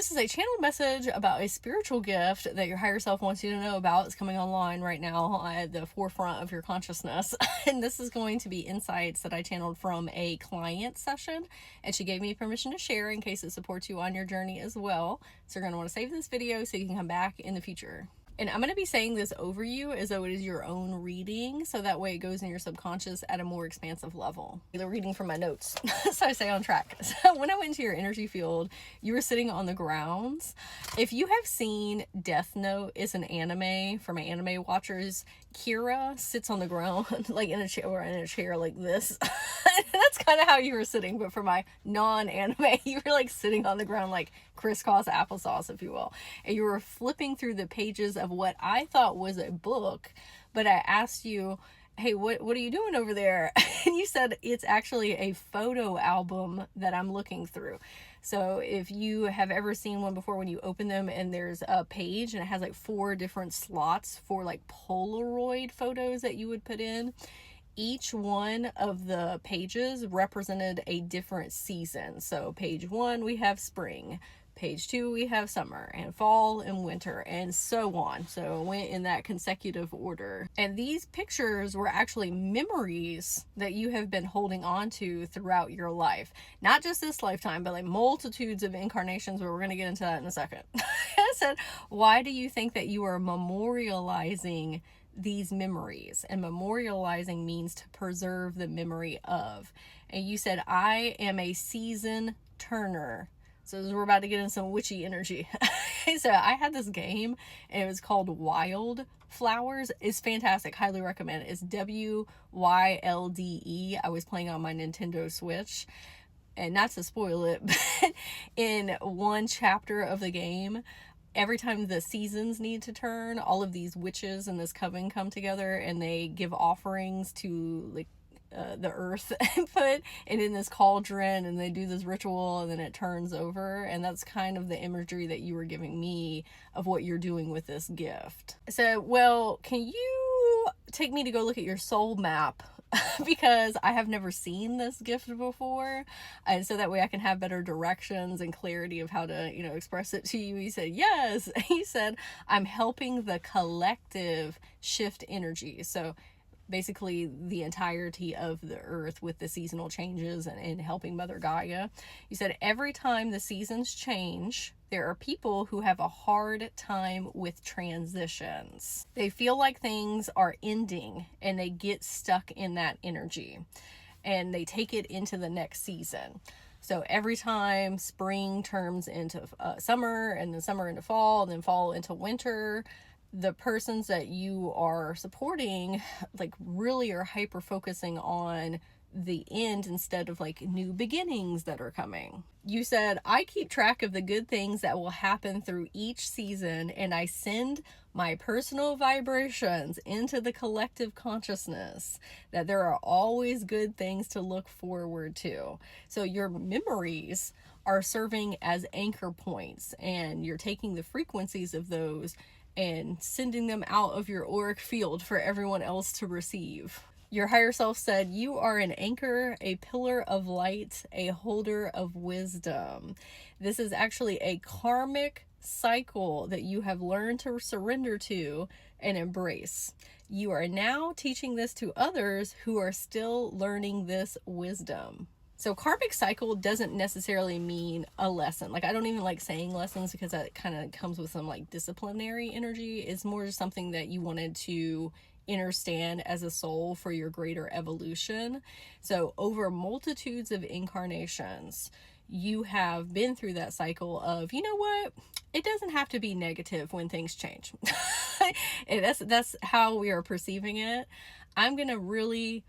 This is a channeled message about a spiritual gift that your higher self wants you to know about. It's coming online right now at the forefront of your consciousness. And this is going to be insights that I channeled from a client session. And she gave me permission to share in case it supports you on your journey as well. So you're going to want to save this video so you can come back in the future. And I'm going to be saying this over you as though it is your own reading, so that way it goes in your subconscious at a more expansive level. The reading from my notes, so I stay on track. So when I went into your energy field, you were sitting on the grounds. If you have seen Death Note, it's an anime for my anime watchers. Kira sits on the ground, like in a chair like this. That's kind of how you were sitting, but for my non-anime, you were like sitting on the ground like crisscross applesauce, if you will. And you were flipping through the pages of what I thought was a book, but I asked you, hey, what are you doing over there? And you said it's actually a photo album that I'm looking through. So if you have ever seen one before, when you open them and there's a page and it has like 4 different slots for like Polaroid photos that you would put in, each one of the pages represented a different season. So page 1, we have spring. Page 2, we have summer and fall and winter and so on. So it went in that consecutive order. And these pictures were actually memories that you have been holding on to throughout your life. Not just this lifetime, but like multitudes of incarnations, where we're going to get into that in a second. I said, why do you think that you are memorializing these memories? And memorializing means to preserve the memory of. And you said, I am a season turner. So we're about to get in some witchy energy. So I had this game and it was called Wild Flowers. It's fantastic. Highly recommend it. It's WYLDE. I was playing on my Nintendo Switch. And not to spoil it, but in one chapter of the game, every time the seasons need to turn, all of these witches in this coven come together and they give offerings to like the earth and put it in this cauldron, and they do this ritual and then it turns over. And that's kind of the imagery that you were giving me of what you're doing with this gift. So, well, can you take me to go look at your soul map? Because I have never seen this gift before, and so that way I can have better directions and clarity of how to, express it to you. He said, yes. He said, I'm helping the collective shift energy. So basically the entirety of the earth with the seasonal changes and helping Mother Gaia. You said every time the seasons change, there are people who have a hard time with transitions. They feel like things are ending and they get stuck in that energy and they take it into the next season. So every time spring turns into summer, and then summer into fall, and then fall into winter, the persons that you are supporting like really are hyper focusing on the end instead of like new beginnings that are coming. You said, I keep track of the good things that will happen through each season, and I send my personal vibrations into the collective consciousness that there are always good things to look forward to. So your memories are serving as anchor points, and you're taking the frequencies of those and sending them out of your auric field for everyone else to receive. Your higher self said, you are an anchor, a pillar of light, a holder of wisdom. This is actually a karmic cycle that you have learned to surrender to and embrace. You are now teaching this to others who are still learning this wisdom. So karmic cycle doesn't necessarily mean a lesson. Like, I don't even like saying lessons because that kind of comes with some like disciplinary energy. It's more just something that you wanted to understand as a soul for your greater evolution. So over multitudes of incarnations, you have been through that cycle of, you know what? It doesn't have to be negative when things change. And that's how we are perceiving it. I'm going to really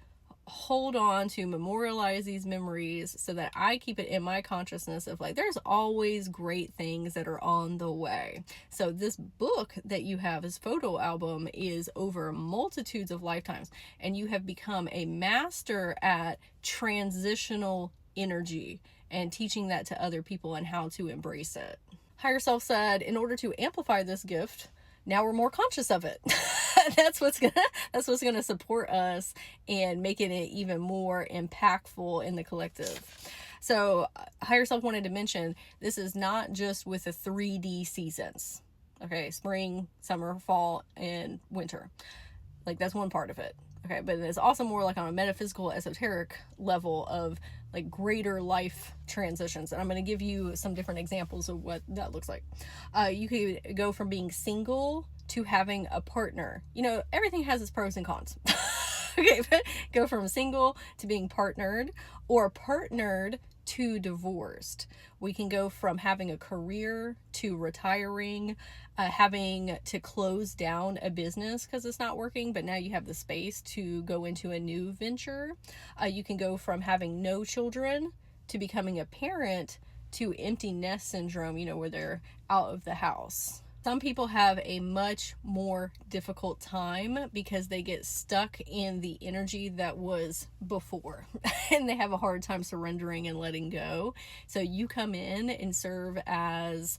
hold on to memorialize these memories so that I keep it in my consciousness of like, there's always great things that are on the way. So this book that you have, this photo album, is over multitudes of lifetimes, and you have become a master at transitional energy and teaching that to other people and how to embrace it. Higher self said, in order to amplify this gift, now we're more conscious of it. That's what's gonna support us and making it even more impactful in the collective. So Higher Self wanted to mention, this is not just with the 3D seasons. Okay, spring, summer, fall, and winter. Like, that's one part of it. Okay, but it's also more like on a metaphysical, esoteric level of like greater life transitions. And I'm going to give you some different examples of what that looks like. You could go from being single to having a partner. You know, everything has its pros and cons. Okay, but go from single to being partnered, or partnered to divorced. We can go from having a career to retiring, having to close down a business because it's not working, but now you have the space to go into a new venture. You can go from having no children to becoming a parent to empty nest syndrome, you know, where they're out of the house. Some people have a much more difficult time because they get stuck in the energy that was before and they have a hard time surrendering and letting go. So you come in and serve as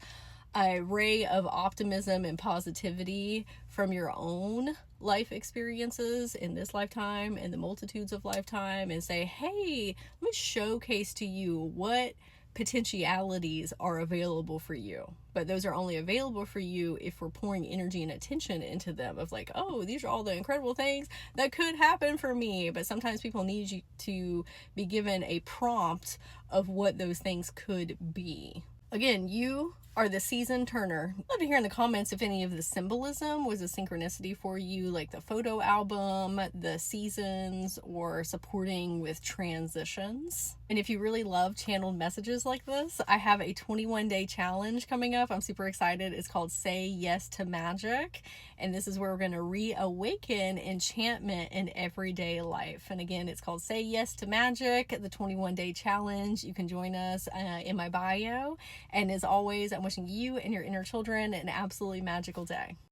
a ray of optimism and positivity from your own life experiences in this lifetime and the multitudes of lifetime, and say, hey, let me showcase to you what potentialities are available for you. But those are only available for you if we're pouring energy and attention into them, of like, oh, these are all the incredible things that could happen for me. But sometimes people need you to be given a prompt of what those things could be. Again, you are the season turner. I'd love to hear in the comments if any of the symbolism was a synchronicity for you, like the photo album, the seasons, or supporting with transitions. And if you really love channeled messages like this, I have a 21-day challenge coming up. I'm super excited. It's called Say Yes to Magic. And this is where we're going to reawaken enchantment in everyday life. And again, it's called Say Yes to Magic, the 21-day challenge. You can join us in my bio. And as always, I'm wishing you and your inner children an absolutely magical day.